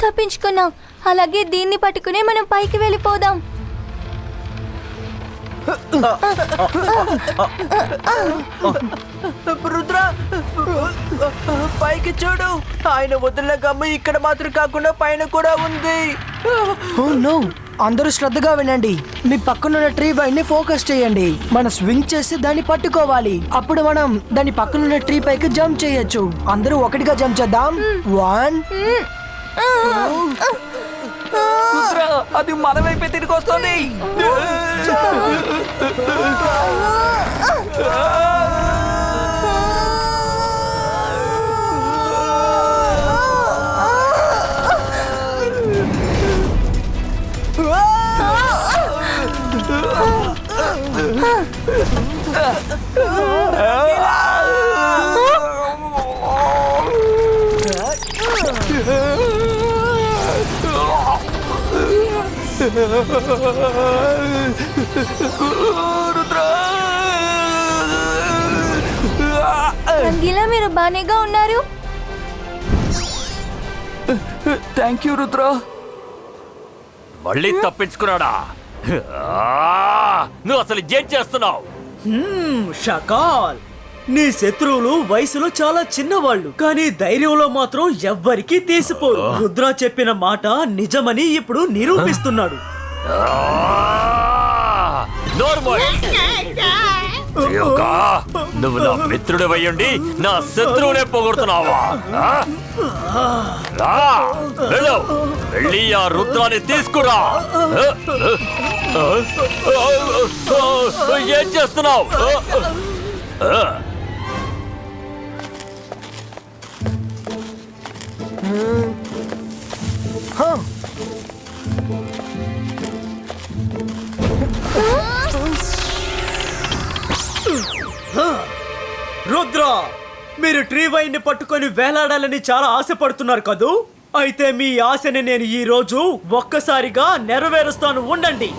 తప్పించుకున్నాం. అలాగే దీన్ని పట్టుకుని మనం పైకి వెళ్ళిపోదాం. రుద్ర, పైకి చూడు. ఆయన వదిలిన గమ్ము ఇక్కడ మాత్రం కాకుండా పైన కూడా ఉంది. అందరూ శ్రద్ధగా వినండి. మీ పక్కనున్న ట్రీ వైన్ ని ఫోకస్ చేయండి. మనం స్వింగ్ చేసి దాన్ని పట్టుకోవాలి. అప్పుడు మనం దాని పక్కనున్న ట్రీ పైకి జంప్ చేయొచ్చు. అందరూ ఒకటిగా జంప్ చేద్దాం. 1 అది మన వైపే తిరిగి వస్తుంది. రంగీలా, మీరు బానేగా ఉన్నారు? Thank you Rudra. మళ్ళీ తప్పించుకున్నాడా? నువ్వు అసలు ఏం చేస్తున్నావు? షకాల్, నీ శత్రువులు వయసులో చాలా చిన్నవాళ్ళు, కానీ ధైర్యంలో మాత్రం ఎవ్వరికీ తీసిపోరు. రుద్ర చెప్పిన మాట నిజమని ఇప్పుడు నిరూపిస్తున్నాడు. నువ్వు నా మిత్రుడు అయ్యుండి నా శత్రువునే పొగుడుతున్నావా? వెళ్ళి ఆ రుద్రాన్ని తీసుకురా. ఏం చేస్తున్నావు? రుద్ర, మీరు ట్రీ వైన్ ని పట్టుకొని వేలాడాలని చాలా ఆశపడుతున్నారు కదూ? అయితే మీ ఆశని నేను ఈ రోజు ఒక్కసారిగా నెరవేరుస్తాను. ఉండండి.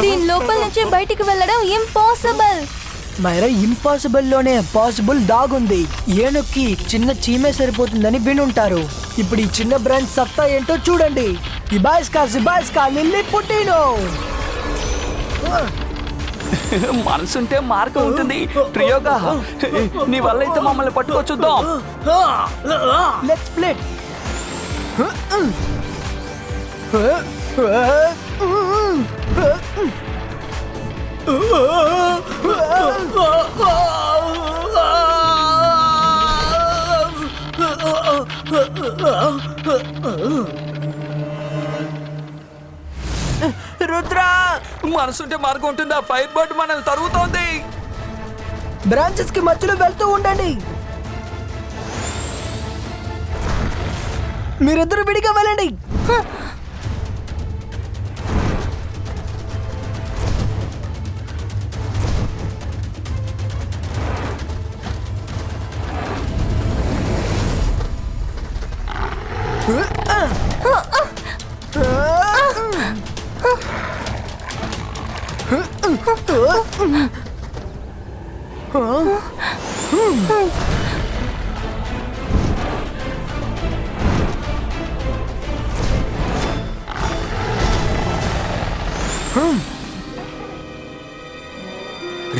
దీని లోపల నుంచి బయటికి వెళ్ళడం ఇంపాసిబుల్. మైరా, ఇంపాసిబుల్ లోనే పాసిబుల్ దాగుంది. ఏనుక్కి చిన్న చీమే సరిపోతుందని వినుంటారు. ఇప్పుడు ఈ చిన్న బ్రాండ్ సత్తా ఏంటో చూడండి. ఇబాయిస్కా లిల్లీ పుట్టినో. మనసుంటే మార్గం ఉంటుంది. ట్రియోగా, నీ వల్ల అయితే మమ్మల్ని పట్టుకొచ్చుద్దాం. Let's play. రుద్ర, మనసుంటే మార్గం ఉంటుంది. ఆ ఫైర్ బర్డ్ మనల్ని తరుగుతోంది. బ్రాంచెస్ కి మధ్యలో వెళ్తూ ఉండండి. మీరిద్దరు విడిగా వెళ్ళండి.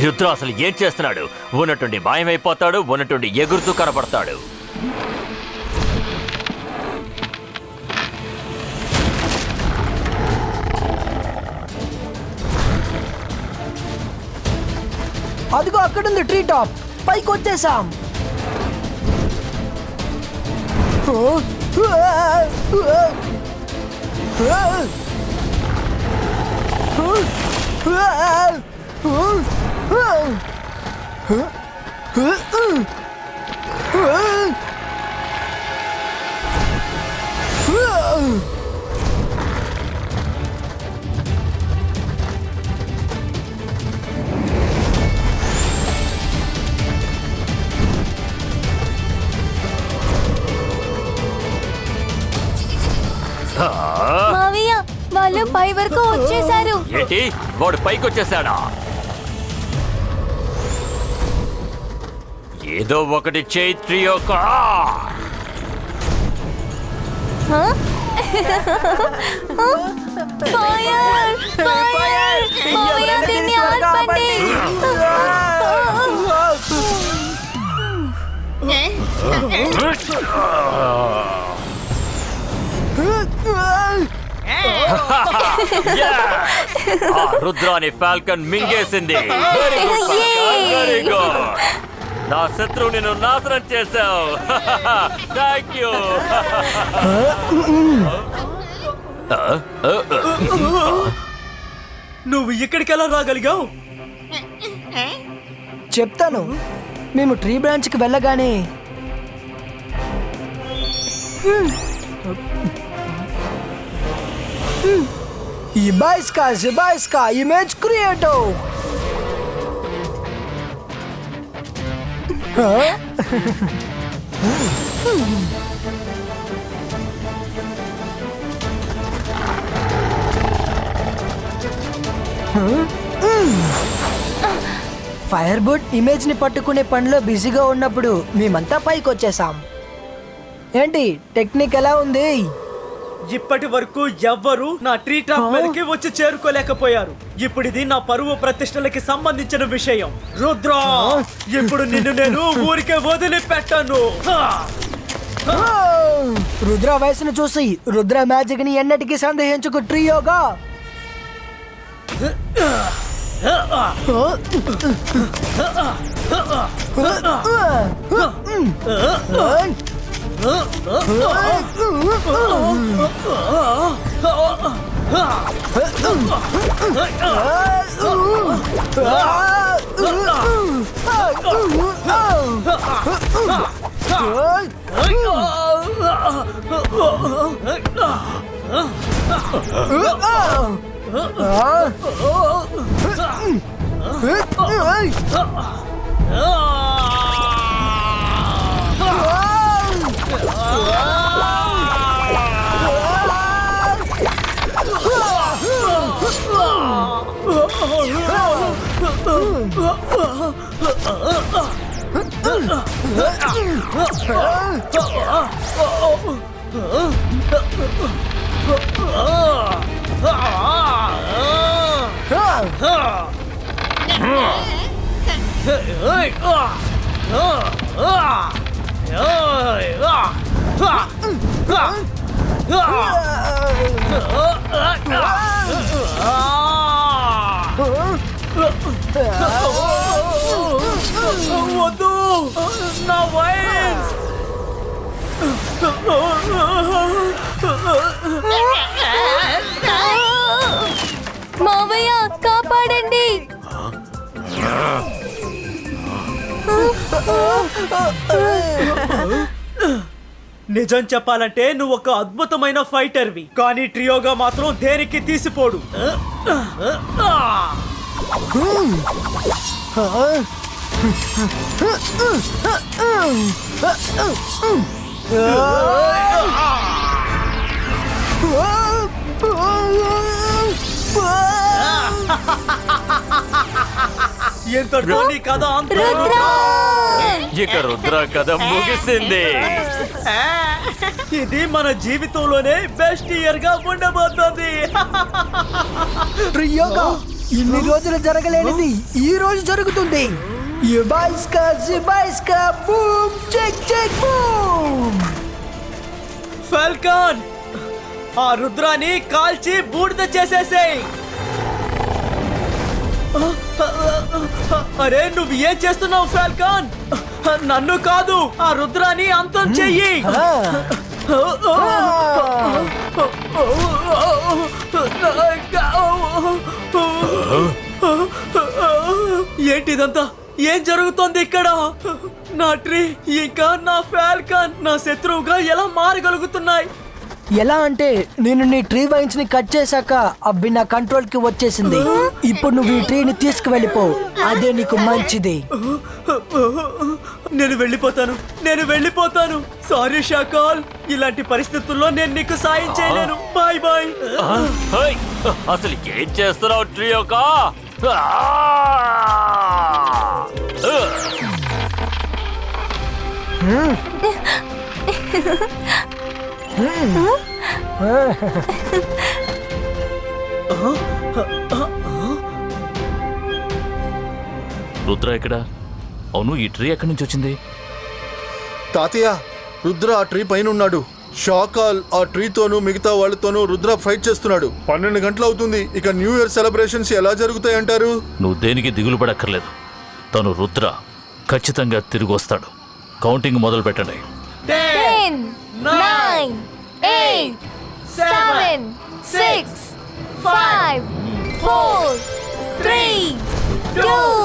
రుద్ర అసలు ఏం చేస్తున్నాడు? ఉన్నట్టుండి మాయమైపోతాడు, ఉన్నట్టుండి ఎగురుతూ కనపడతాడు. అదిగో అక్కడుంది ట్రీ టాప్. పైకి వచ్చేసాం. మావయ్య వాళ్ళు పై వరకు వచ్చేసారు. ఏంటి వాడు పైకి వచ్చేసాడా? ఏదో ఒకటి చేయి ట్రియోకా. ఫైర్ ఫైర్ మావయ్య దీన్ని ఆర్పండి. ఆ రుద్రాని ఫాల్కన్ మింగేసింది. Very good falcon, very good. నా శత్రువు నిన్ను నాశనం చేశావు. Thank you. నువ్వు ఇక్కడికి ఎలా రాగలిగావు? చెప్తాను. మేము ట్రీ బ్రాంచ్కి వెళ్ళగానే ఇబాయిస్కా ఇమేజ్ క్రియేటో. ఫైర్ బోర్డ్ ఇమేజ్ ని పట్టుకునే పనిలో బిజీగా ఉన్నప్పుడు మేమంతా పైకి వచ్చేసాం. ఏంటి టెక్నిక్ ఎలా ఉంది? ఇప్పటి వరకు ఎవ్వరు నా ట్రీ టాప్ మీదకి వచ్చి చేరుకోలేకపోయారు. ఇప్పుడు ఇది నా పరువు ప్రతిష్టలకి సంబంధించిన విషయం. రుద్ర, ఇప్పుడు నిన్ను నేను ఊరికే వదిలిపెట్టాను. రుద్ర వయసును చూసి రుద్ర మ్యాజిక్ ని ఎన్నటికీ సందేహించుకు ట్రియోగా. వద్దు, నా వైన్స్. మావయ్య కాపాడండి. నిజం చెప్పాలంటే నువ్వు ఒక అద్భుతమైన ఫైటర్వి, కానీ ట్రియోగా మాత్రం దేనికి తీసిపోడు. ఎంతటితో నీ కథ అంతా. ఇక రుద్ర కథ ముగిసింది. ఇది మన జీవితంలోనే బెస్ట్ ఇయర్ గా ఉండబోతోంది. ట్రియోగా ఇన్ని రోజులు జరగలేనిది ఈ రోజు జరుగుతుంది. ఇబాయిస్కా boom check check boom. Falcon, ఆ రుద్రాన్ని కాల్చి బూడిద చేసేసేయ్. అరే నువ్వు ఏం చేస్తున్నావు ఫాల్కన్? నన్ను కాదు, ఆ రుద్రాన్ని అంతం చెయ్యి. ఏంటిదంతా? ఏం జరుగుతోంది ఇక్కడ? నా ట్రీ ఇంకా నా ఫాల్కన్ నా శత్రువుగా ఎలా మారగలుగుతున్నాయి? ఎలా అంటే నేను నీ ట్రీ వైన్స్ ని కట్ చేశాక అవి నా కంట్రోల్ కి వచ్చేసింది. ఇప్పుడు నువ్వు ఈ ట్రీని తీసుకువెళ్ళిపో, అదే నీకు మంచిది. నేను వెళ్ళిపోతాను. సారీ షాకాల్, ఇలాంటి పరిస్థితుల్లో నేను నీకు సాయం చేయలేను. Bye bye. హై! అసలు ఏం చేస్తున్నావు ట్రియోకా? రుద్ర ఎక్కడ? అవును, ఈ ట్రీ ఎక్కడి నుంచి వచ్చింది? తాతయ్య, రుద్ర ఆ ట్రీ పైన ఉన్నాడు. షాకాల్ ఆ ట్రీతోనూ మిగతా వాళ్ళతోనూ రుద్ర ఫైట్ చేస్తున్నాడు. 12 గంటలు అవుతుంది. ఇక న్యూ ఇయర్ సెలబ్రేషన్స్ ఎలా జరుగుతాయి అంటారు? నువ్వు దేనికి దిగులు పడక్కర్లేదు. తను రుద్ర ఖచ్చితంగా తిరిగి వస్తాడు. కౌంటింగ్ మొదలు పెట్టండి. 10, 9, 8, 7, 6, 5, 4, 3, 2,